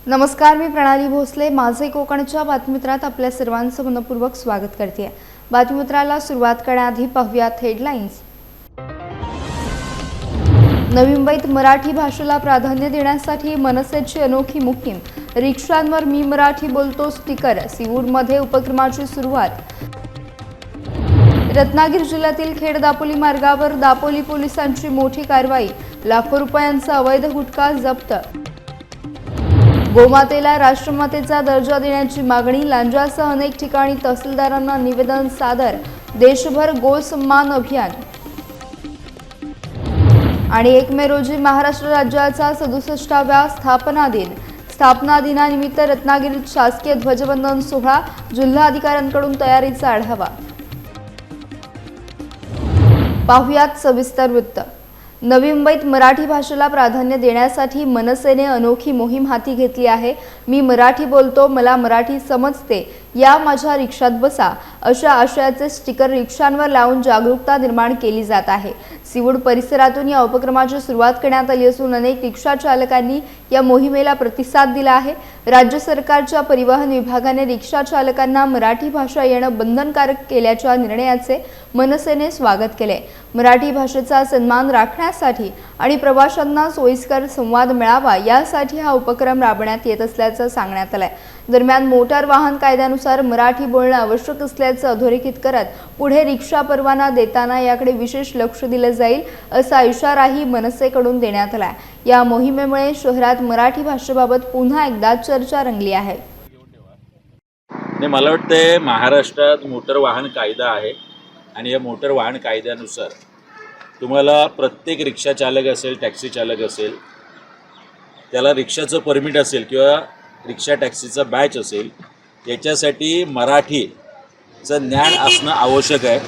नमस्कार, मी प्रणाली भोसले. माझे कोकणच्या बातमीपत्रात आपल्या सर्वांचं मनपूर्वक स्वागत करते. बातमीपत्राला सुरुवात करण्याआधी पाहूयात हेडलाईन्स. नवी मुंबईत मराठी भाषेला प्राधान्य देण्यासाठी मनसेची अनोखी मोहीम. रिक्षांवर मी मराठी बोलतो स्टिकर. सिवूरमध्ये उपक्रमाची सुरुवात. रत्नागिरी जिल्ह्यातील खेड दापोली मार्गावर दापोली पोलिसांची मोठी कारवाई. लाखो रुपयांचा अवैध गुटखा जप्त. गोमातेला राष्ट्रमातेचा दर्जा देण्याची मागणी. लांजासह अनेक ठिकाणी तहसीलदारांना निवेदन सादर. देशभर गो सन्मान अभियान. आणि 1 मे रोजी महाराष्ट्र राज्याचा 67व्या स्थापना दिन. स्थापना दिनानिमित्त रत्नागिरीत शासकीय ध्वजवंदन सोहळा. जिल्हाधिकाऱ्यांकडून तयारीचा आढावा. पाहुयात सविस्तर वृत्त. नवी मुंबईत मराठी भाषेला प्राधान्य देण्यासाठी मनसेने अनोखी मोहीम हाती घेतली आहे. मी मराठी बोलतो, मला मराठी समजते, या माझ्या रिक्षात बसा, अशा आशयाचे स्टिकर रिक्षांवर लावून जागरूकता निर्माण केली जात आहे. सिवूड परिसरातून या उपक्रमाची सुरुवात करण्यात आली असून अनेक रिक्षा चालकांनी या मोहिमेला प्रतिसाद दिला आहे. राज्य सरकारच्या परिवहन विभागाने रिक्षा चालकांना मराठी भाषा येणं बंधनकारक केल्याच्या निर्णयाचे मनसेने स्वागत केले. मराठी भाषेचा सन्मान राखण्यासाठी आणि प्रवाशांना सोयीस्कर संवाद मिळावा यासाठी हा उपक्रम राबवण्यात येत असल्याचं सांगण्यात आलंय. दरम्यान मोटार वाहन कायद्यानुसार मराठी बोलणं आवश्यक असल्याचं अधोरेखित करत पुढे रिक्षा परवाना देताना याकडे विशेष लक्ष दिलं जाईल असा इशाराही मनसेकडून देण्यात आलाय. या मोहिमेमुळे शहरात मराठी भाषेबाबत पुन्हा एकदा चर्चा रंगली आहे. मला वाटतं महाराष्ट्रात मोटर वाहन कायदा आहे आणि या मोटर वाहन कायद्यानुसार तुम्हाला प्रत्येक रिक्षा चालक असेल, टॅक्सी चालक असेल, त्याला रिक्षाचं परमिट असेल किंवा रिक्षा टॅक्सीचा बॅच असेल, याच्यासाठी मराठीचं ज्ञान असणं आवश्यक आहे.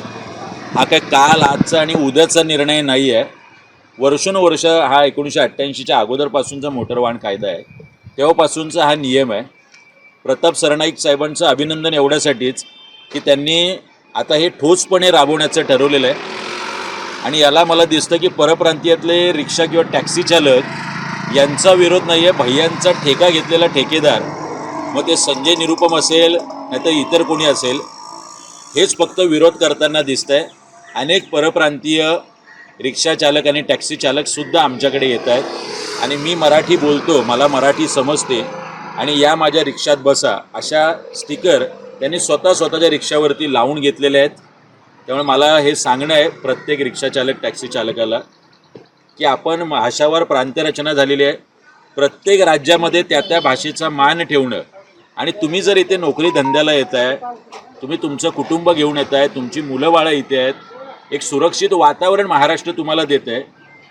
हा काय काल आजचा आणि उद्याचा निर्णय नाही आहे. वर्षानुवर्ष हा 1988च्या अगोदरपासूनचा मोटर वाहन कायदा आहे, तेव्हापासूनचा हा नियम आहे. प्रताप सरनाईक साहेबांचं अभिनंदन एवढ्यासाठीच की त्यांनी आता हे ठोसपणे राबवण्याचं ठरवलेलं आहे. आणि याला मला दिसतं की परप्रांतीयातले रिक्षा किंवा टॅक्सी चालक यांचा विरोध नाही आहे. भैयांचा ठेका घेतलेला ठेकेदार, मग ते संजय निरुपम असेल नाहीतर इतर कोणी असेल, हेच फक्त विरोध करताना दिसत आहे. अनेक परप्रांतीय रिक्षा चालक आणि टॅक्सी चालकसुद्धा आमच्याकडे येत आहेत आणि मी मराठी बोलतो, मला मराठी समजते आणि या माझ्या रिक्षात बसा, अशा स्टिकर त्यांनी स्वतःच्या रिक्षावरती लावून घेतलेले आहेत. त्यामुळे मला हे सांगणं आहे प्रत्येक रिक्षा चालक, टॅक्सी चालकाला की आपण भाषावर प्रांतरचना झालेली आहे. प्रत्येक राज्यामध्ये त्या भाषेचा मान ठेवणं आणि तुम्ही जर इथे नोकरी धंद्याला येत आहे, तुम्ही तुमचं कुटुंब घेऊन येत आहे, तुमची मुलं बाळं इथे आहेत, एक सुरक्षित वातावरण महाराष्ट्र तुम्हाला देत आहे,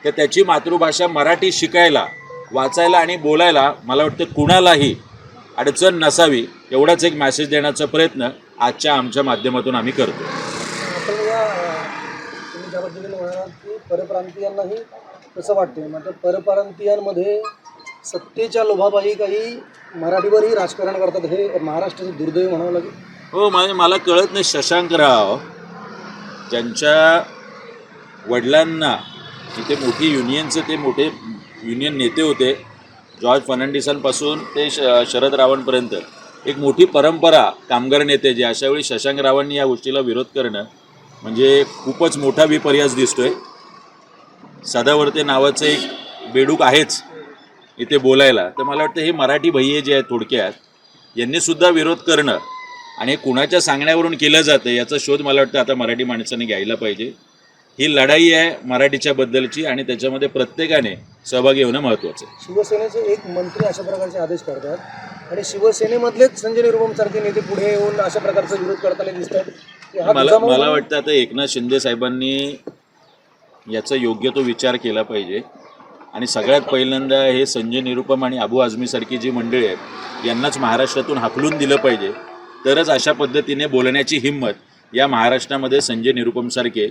तर त्याची मातृभाषा मराठी शिकायला, वाचायला आणि बोलायला मला वाटतं कुणालाही अडचण नसावी, एवढाच एक मेसेज देण्याचा प्रयत्न आजच्या आमच्या माध्यमातून आम्ही करतो. तुम्ही ज्या पद्धतीने म्हणालात की परप्रांतीयांनाही कसं वाटते, मात्र परप्रांतीयांमध्ये सत्तेच्या लोभापायी काही मराठीवरही राजकारण करतात, हे महाराष्ट्राचं दुर्दैव म्हणावं लागेल. हो, मला कळत नाही. शशांकराव ज्यांच्या वडिलांना इथे मोठी युनियनचे ते मोठे युनियन नेते होते, जॉर्ज फर्नांडिसांपासून ते शरद रावांपर्यंत एक मोठी परंपरा कामगार नेते, जे अशावेळी शशांकरावांनी या गोष्टीला विरोध करणं म्हणजे खूपच मोठा विपर्यास दिसतोय. सदावर्ते नावाचं एक बेडूक आहेच इथे बोलायला, तर मला वाटतं हे मराठी भैये जे आहेत थोडक्यात, यांनीसुद्धा विरोध करणं आणि हे कुणाच्या सांगण्यावरून केलं जातं याचा शोध मला वाटतं आता मराठी माणसाने घ्यायला पाहिजे. ही लढाई आहे मराठीच्या बद्दलची आणि त्याच्यामध्ये प्रत्येकाने सहभागी होणं महत्त्वाचं आहे. शिवसेनेचे एक मंत्री अशा प्रकारचे आदेश करतात आणि शिवसेनेमधलेच संजय निरुपम सारखे नेते पुढे येऊन अशा प्रकारचा विरोध करताना दिसतात. मला वाटतं आता एकनाथ शिंदे साहेबांनी याचा योग्य तो विचार केला पाहिजे आणि सगळ्यात पहिल्यांदा हे संजय निरुपम आणि अबू आझमीसारखी जी मंडळी आहेत यांनाच महाराष्ट्रातून हाकलून दिलं पाहिजे, तरच अशा पद्धतीने बोलण्याची हिंमत या महाराष्ट्रामध्ये संजय निरुपमसारखे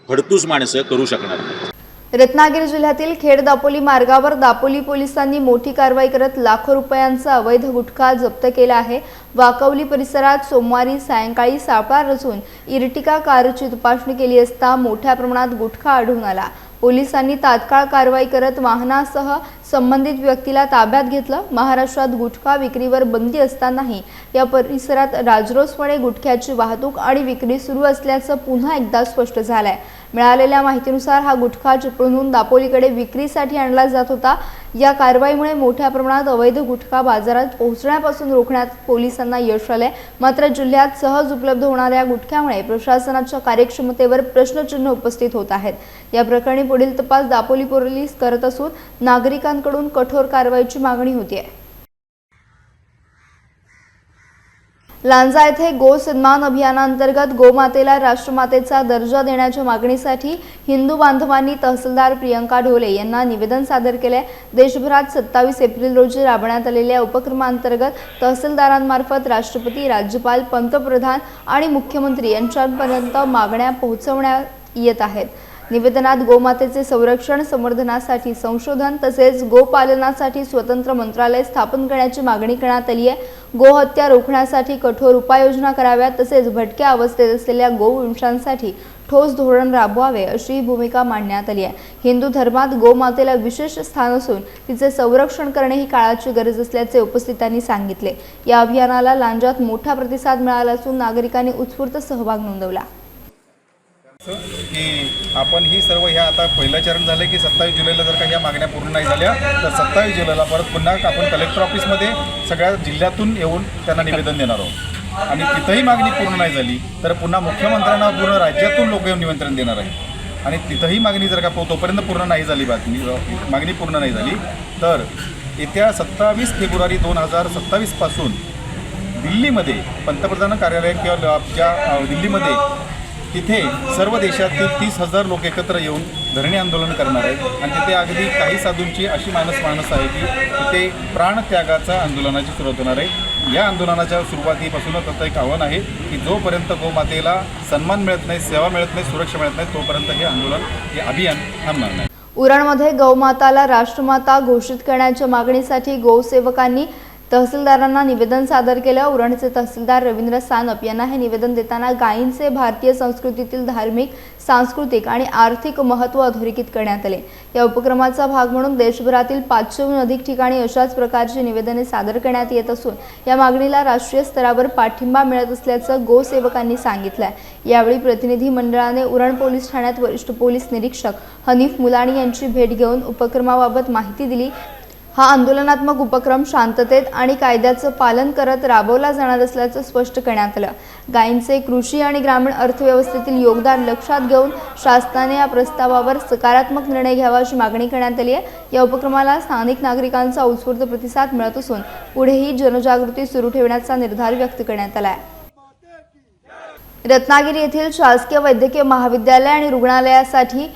फडतूस माणसं करू शकणार नाही. रत्नागिरी जिल्ह्यातील खेड दापोली मार्गावर दापोली पोलिसांनी मोठी कारवाई करत लाखो रुपयांचा अवैध गुटखा जप्त केला आहे. वाकवली परिसरात सोमवारी सायंकाळी सापळा रचून इर्टिका कारची तपासणी केली असता मोठ्या प्रमाणात गुटखा आढळून आला. पोलिसांनी तात्काळ कारवाई करत वाहनासह संबंधित व्यक्तीला ताब्यात घेतलं। महाराष्ट्रात गुटखा विक्रीवर बंदी असतानाही या परिसरात राजरोसपणे गुटख्याची वाहतूक आणि विक्री सुरू असल्याचं पुन्हा एकदा स्पष्ट झालंय। मिळालेल्या माहितीनुसार हा गुटखा चिपळूणहून दापोलीकडे विक्रीसाठी आणला जात होता। या कारवाईमुळे मोठ्या प्रमाणात अवैध गुटखा बाजारात पोहोचण्यापासून रोखण्यात पोलिसांना यश आले। मात्र जिल्ह्यात सहज उपलब्ध होणाऱ्या गुटख्यामुळे प्रशासनाच्या कार्यक्षमतेवर प्रश्नचिन्ह उपस्थित होत आहेत। या प्रकरणी पुढील तपास दापोली पोलीस करत असून नागरिकांकडून कठोर कारवाईची मागणी होती आहे। लांजा येथे गो सन्मान अभियानांतर्गत गोमातेला राष्ट्रमातेचा दर्जा देण्याच्या मागणीसाठी हिंदू बांधवांनी तहसीलदार प्रियंका ढोले यांना निवेदन सादर केले। देशभरात 27 एप्रिल रोजी राबवण्यात आलेल्या उपक्रमांतर्गत तहसीलदारांमार्फत राष्ट्रपती, राज्यपाल, पंतप्रधान आणि मुख्यमंत्री यांच्यापर्यंत मागण्या पोहोचवण्यात येत आहेत। निवेदनात गोमातेचे संरक्षण, संवर्धनासाठी संशोधन तसेच गोपालनासाठी स्वतंत्र मंत्रालय स्थापन करण्याची मागणी करण्यात आली आहे। गोहत्या रोखण्यासाठी कठोर उपाययोजना कराव्यात तसेच भटक्या अवस्थेत असलेल्या गोवंशांसाठी ठोस धोरण राबवावे अशी भूमिका मांडण्यात आली आहे। हिंदू धर्मात गोमातेला विशेष स्थान असून तिचे संरक्षण करणे ही काळाची गरज असल्याचे उपस्थितांनी सांगितले। या अभियानाला लांजात मोठा प्रतिसाद मिळाला असून नागरिकांनी उत्स्फूर्त सहभाग नोंदवला। की आपण ही सर्व ह्या आता पहिलं चरण झालं की 27 जुलैला जर का ह्या मागण्या पूर्ण नाही झाल्या तर 27 जुलैला परत पुन्हा आपण कलेक्टर ऑफिसमध्ये सगळ्या जिल्ह्यातून येऊन त्यांना निवेदन देणार आहोत आणि तिथंही मागणी पूर्ण नाही झाली तर पुन्हा मुख्यमंत्र्यांना पूर्ण राज्यातून लोक येऊन निमंत्रण देणार आहे आणि तिथंही मागणी जर का तोपर्यंत पूर्ण नाही झाली मागणी पूर्ण नाही झाली तर येत्या 27 फेब्रुवारी 2027 पासून दिल्लीमध्ये पंतप्रधान कार्यालय किंवा ज्या दिल्लीमध्ये तिथे सर्व देशातील 30,000 लोक एकत्र येऊन धरणी आंदोलन करणार आहेत आणि तिथे अगदी काही साधूंची अशी मानस आहे की तिथे प्राणत्यागाचा आंदोलनाची सुरुवात होणार आहे। या आंदोलनाच्या सुरुवातीपासूनच आता एक आव्हान आहे की जोपर्यंत गोमातेला सन्मान मिळत नाही, सेवा मिळत नाही, सुरक्षा मिळत नाही तोपर्यंत हे आंदोलन, हे अभियान थांबणार नाही। उरणमध्ये गौमाताला राष्ट्रमाता घोषित करण्याच्या मागणीसाठी गौसेवकांनी तहसीलदारांना निवेदन सादर केलं। उरणचे तहसीलदार रवींद्र सानप यांना हे निवेदन देताना गायींचे भारतीय संस्कृतीतील धार्मिक, सांस्कृतिक आणि आर्थिक महत्त्व अधोरेखित करण्यात आले। या उपक्रमाचा भाग म्हणून देशभरातील 500हून अधिक ठिकाणी अशाच प्रकारची निवेदने सादर करण्यात येत असून या मागणीला राष्ट्रीय स्तरावर पाठिंबा मिळत असल्याचं गोसेवकांनी सांगितलं। यावेळी प्रतिनिधी मंडळाने उरण पोलीस ठाण्यात वरिष्ठ पोलीस निरीक्षक हनीफ मुलानी यांची भेट घेऊन उपक्रमाबाबत माहिती दिली। हा आंदोलनात्मक उपक्रम शांततेत आणि कायद्याचं पालन करत राबवला जाणार असल्याचं स्पष्ट करण्यात आलं। गायींचे कृषी आणि ग्रामीण अर्थव्यवस्थेतील योगदान लक्षात घेऊन शासनाने या प्रस्तावावर सकारात्मक निर्णय घ्यावा अशी मागणी करण्यात आली आहे। या उपक्रमाला स्थानिक नागरिकांचा उत्स्फूर्त प्रतिसाद मिळत असून पुढेही जनजागृती सुरू ठेवण्याचा निर्धार व्यक्त करण्यात आला आहे। रत्नागिरी येथील शासकीय वैद्यकीय महाविद्यालय आणि रुग्णालयासाठी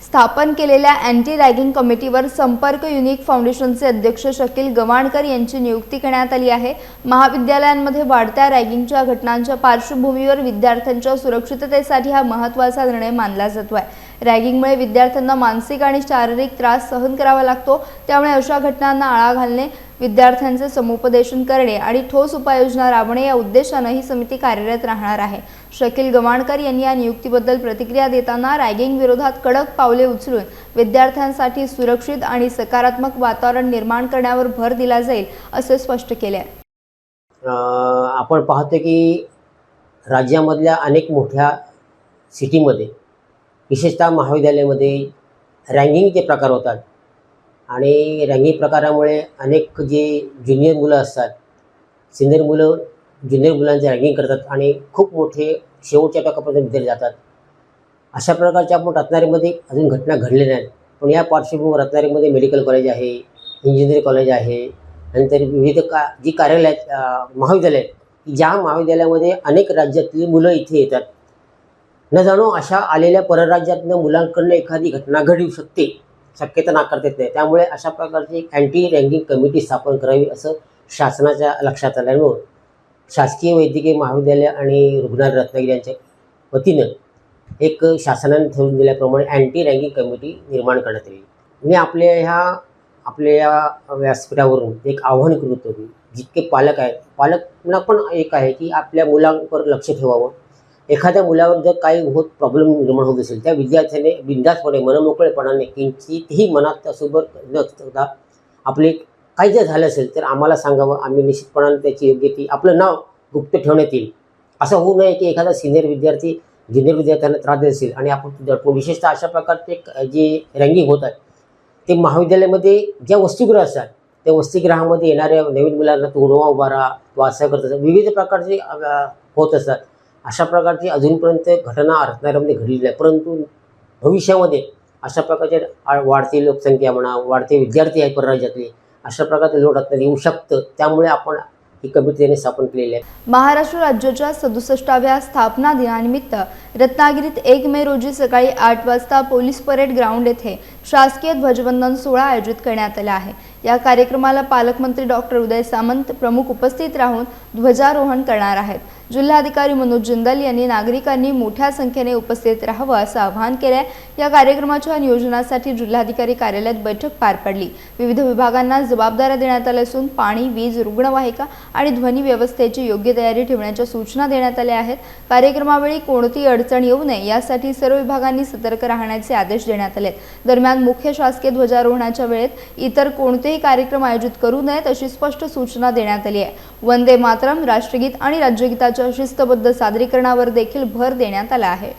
स्थापन केलेल्या अँटी रॅगिंग कमिटीवर संपर्क युनिक फाउंडेशनचे अध्यक्ष शकील गवाणकर यांची नियुक्ती करण्यात आली आहे। महाविद्यालयांमध्ये वाढत्या रॅगिंगच्या घटनांच्या पार्श्वभूमीवर विद्यार्थ्यांच्या सुरक्षिततेसाठी हा महत्त्वाचा निर्णय मानला जातोय। रॅगिंगमुळे विद्यार्थ्यांना मानसिक आणि शारीरिक त्रास सहन करावा लागतो, त्यामुळे अशा घटनांना आळा घालणे, विद्यार्थ्यांचे समुपदेशन करणे आणि ठोस उपाययोजना राबवणे या उद्देशाने ही समिती कार्यरत राहणार आहे। शकील गवाणकर यांनी या नियुक्तीबद्दल प्रतिक्रिया देताना रॅगिंग विरोधात कडक पावले उचलून विद्यार्थ्यांसाठी सुरक्षित आणि सकारात्मक वातावरण निर्माण करण्यावर भर दिला जाईल असे स्पष्ट केले आहे। आपण पाहतो की राज्यामधल्या अनेक मोठ्या सिटीमध्ये विशेषतः महाविद्यालयामध्ये रँगिंगचे प्रकार होतात आणि रँगिंग प्रकारामुळे अनेक जे ज्युनियर मुलं असतात, सिनियर मुलं ज्युनियर मुलांचे रँगिंग करतात आणि खूप मोठे शेवटच्या टप्प्यापर्यंत विद्यार्थी जातात। अशा प्रकारच्या आपण रत्नागिरीमध्ये अजून घटना घडलेल्या नाहीत, पण या पार्श्वभूमीवर रत्नागिरीमध्ये मेडिकल कॉलेज आहे, इंजिनिअरिंग कॉलेज आहे, नंतर विविध जी कार्यालय आहेत, महाविद्यालय आहेत, ज्या महाविद्यालयामध्ये अनेक राज्यातली मुलं इथे येतात। न जाणो अशा आलेल्या परराज्यातनं मुलांकडनं एखादी घटना घडू शकते, शक्यता नाकारता येत नाही। त्यामुळे अशा प्रकारची एक अँटी रँगिंग कमिटी स्थापन करावी असं शासनाच्या लक्षात आल्यामुळे शासकीय वैद्यकीय महाविद्यालय आणि रुग्णालय रत्नागिरी यांच्या वतीनं एक शासनाने ठरवून दिल्याप्रमाणे अँटी रँगिंग कमिटी निर्माण करण्यात आली। मी आपल्या या व्यासपीठावरून एक आव्हान करत होतो की जितके पालक आहेत, पालकांना पण एक आहे की आपल्या मुलांवर लक्ष ठेवावं एखाद्या मुलावर जर काही प्रॉब्लेम निर्माण होत असेल त्या विद्यार्थ्याने बिनधास्तपणे मनमोकळेपणाने किंचितही मनात सोबत न असता आपले काही जर झालं असेल तर आम्हाला सांगावं, आम्ही निश्चितपणाने त्याची योग्य ती आपलं नाव गुप्त ठेवण्यात येईल. असं होऊ नये की एखादा सिनियर विद्यार्थी ज्युनियर विद्यार्थ्यांना त्रास देत असेल आणि आपण दडपू. विशेषतः अशा प्रकारचे जे रँगिंग होत आहे ते महाविद्यालयामध्ये ज्या वसतिगृह असतात त्या वसतिगृहामध्ये येणाऱ्या नवीन मुलांना तो उणवा उभारा वा असं करत असतात, विविध प्रकारचे होत असतात. अशा प्रकारची अजूनपर्यंत घटना रत्नागिरीमध्ये घडलेली आहे. परंतु भविष्यामध्ये अशा प्रकारचे वाढती लोकसंख्या म्हणा, वाढते विद्यार्थी आहेत परराज्यातले, अशा प्रकारचे लोड रत्नागिरी येऊ शकतं. त्यामुळे आपण ही कमिटी स्थापन केलेली आहे. महाराष्ट्र राज्याच्या 67व्या स्थापना दिनानिमित्त रत्नागिरीत 1 मे रोजी सकाळी 8 वाजता पोलीस परेड ग्राउंड येथे शासकीय ध्वजवंदन सोहळा आयोजित करण्यात आला आहे. या कार्यक्रमाला पालकमंत्री डॉक्टर उदय सामंत प्रमुख उपस्थित राहून ध्वजारोहण करणार आहेत. जिल्हाधिकारी मनोज जिंदल यांनी नागरिकांनी मोठ्या संख्येने उपस्थित राहावं असं आवाहन केलं आहे. या कार्यक्रमाच्या नियोजनासाठी जिल्हाधिकारी कार्यालयात बैठक पार पडली. विविध विभागांना जबाबदाऱ्या देण्यात आल्या असून पाणी, वीज, रुग्णवाहिका आणि ध्वनी व्यवस्थेची योग्य तयारी ठेवण्याच्या सूचना देण्यात आल्या आहेत. कार्यक्रमावेळी कोणतीही अडचण येऊ नये यासाठी सर्व विभागांनी सतर्क राहण्याचे आदेश देण्यात आले. दरम्यान मुख्य शासकीय ध्वजारोहणाच्या वेळेत इतर कोणतेही कार्यक्रम आयोजित करू नयेत अशी स्पष्ट सूचना देण्यात आली आहे. वंदे मातरम, राष्ट्रगीत आणि राज्यगीताच्या शिस्तबद्ध सादरीकरणावर देखील भर देण्यात आला आहे.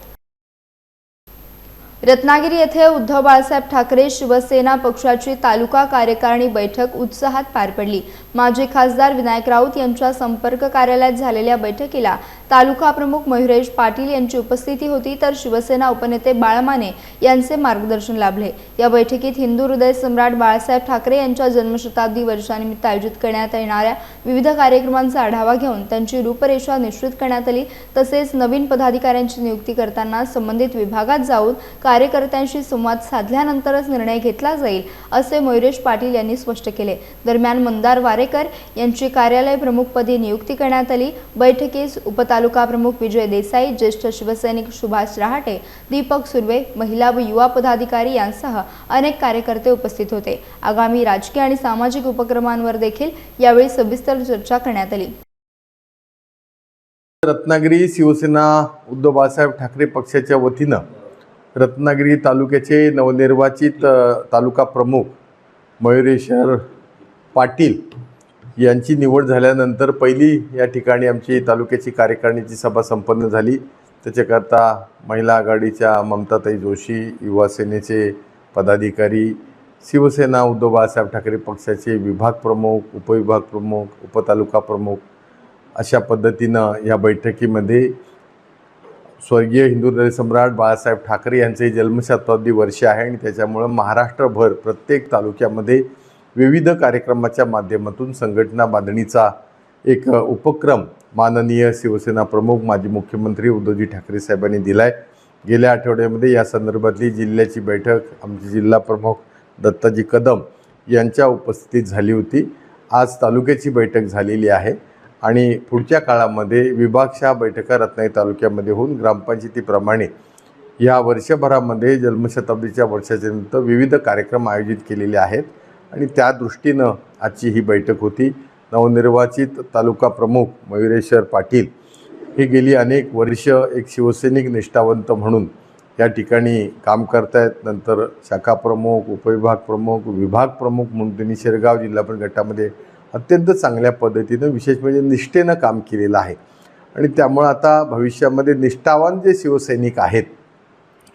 रत्नागिरी येथे उद्धव बाळासाहेब ठाकरे शिवसेना पक्षाची तालुका कार्यकारिणी बैठक उत्साहात पार पडली. माजी खासदार विनायक राऊत यांच्या संपर्क कार्यालयात झालेल्या बैठकीला तालुका प्रमुख मयुरेश पाटील यांची उपस्थिती होती, तर शिवसेना उपनेते बाळा माने यांचे मार्गदर्शन लाभले. या बैठकीत हिंदू हृदय सम्राट बाळासाहेब ठाकरे यांच्या जन्मशताब्दी वर्षानिमित्त आयोजित करण्यात येणाऱ्या विविध कार्यक्रमांचा आढावा घेऊन त्यांची रूपरेषा निश्चित करण्यात आली. तसेच नवीन पदाधिकाऱ्यांची नियुक्ती करताना संबंधित विभागात जाऊन कार्यकर्त्यांशी संवाद साधल्यानंतरच निर्णय घेतला जाईल असे मयुरेश पाटील यांनी स्पष्ट केले. दरम्यान मंदार वारेकर यांची कार्यालय प्रमुखपदी नियुक्ती करण्यात आली. बैठकीस उपतालुका प्रमुख विजय देसाई, ज्येष्ठ शिवसैनिक सुभाष रहाटे, दीपक सुर्वे, महिला व युवा पदाधिकारी यांसह अनेक कार्यकर्ते उपस्थित होते. आगामी राजकीय आणि सामाजिक उपक्रमांवर देखील यावेळी सविस्तर चर्चा करण्यात आली. रत्नागिरी शिवसेना उद्धव बाळासाहेब ठाकरे पक्षाच्या वतीनं रत्नागिरी तालुक्याचे नवनिर्वाचित तालुका प्रमुख मयुरेश्वर पाटील यांची निवड झाल्यानंतर पहिली या ठिकाणी आमची तालुक्याची कार्यकारिणीची सभा संपन्न झाली. त्याच्याकरता महिला आघाडीच्या ममताताई जोशी, युवा सेनेचे पदाधिकारी, शिवसेना उद्धव बाळासाहेब ठाकरे पक्षाचे विभाग प्रमुख, उपविभाग प्रमुख, उपतालुका प्रमुख अशा पद्धतीनं या बैठकीमध्ये स्वर्गीय हिंदू हृदय सम्राट बाळासाहेब ठाकरे यांचे जन्मशताब्दी वर्ष आहे आणि त्याच्यामुळं महाराष्ट्रभर प्रत्येक तालुक्यामध्ये विविध कार्यक्रमाच्या माध्यमातून संघटना बांधणीचा एक उपक्रम माननीय शिवसेना प्रमुख माजी मुख्यमंत्री उद्धवजी ठाकरे साहेबांनी दिला आहे. गेल्या आठवड्यामध्ये या संदर्भातली जिल्ह्याची बैठक आमचे जिल्हा प्रमुख दत्ताजी कदम यांच्या उपस्थितीत झाली होती. आज तालुक्याची बैठक झालेली आहे आणि पुढच्या काळामध्ये विभागशहा बैठका रत्नागिरी तालुक्यामध्ये होऊन ग्रामपंचायतीप्रमाणे या वर्षभरामध्ये जन्मशताब्दीच्या वर्षाच्या निमित्त विविध कार्यक्रम आयोजित केलेले आहेत आणि त्या दृष्टीनं आजची ही बैठक होती. नवनिर्वाचित तालुका प्रमुख मयुरेश्वर पाटील हे गेली अनेक वर्ष एक शिवसैनिक निष्ठावंत म्हणून या ठिकाणी काम करत आहेत. नंतर शाखा प्रमुख, उपविभाग प्रमुख, विभाग प्रमुख म्हणून त्यांनी शिरगाव जिल्हा परिषद गटामध्ये अत्यंत चांगल्या पद्धतीनं विशेष म्हणजे निष्ठेनं काम केलेलं आहे आणि त्यामुळं आता भविष्यामध्ये निष्ठावान जे शिवसैनिक आहेत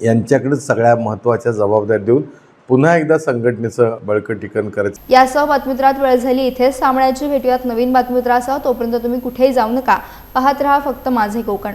यांच्याकडेच सगळ्या महत्त्वाच्या जबाबदारी देऊन पुन्हा एकदा संघटनेचं बळकटीकरण करायचं. यासह बातमीपत्रात वेळ झाली इथेच थांबण्याची. भेटूयात नवीन बातमीपत्रासह. तोपर्यंत तुम्ही कुठेही जाऊ नका. पाहत रहा फक्त माझे कोकण.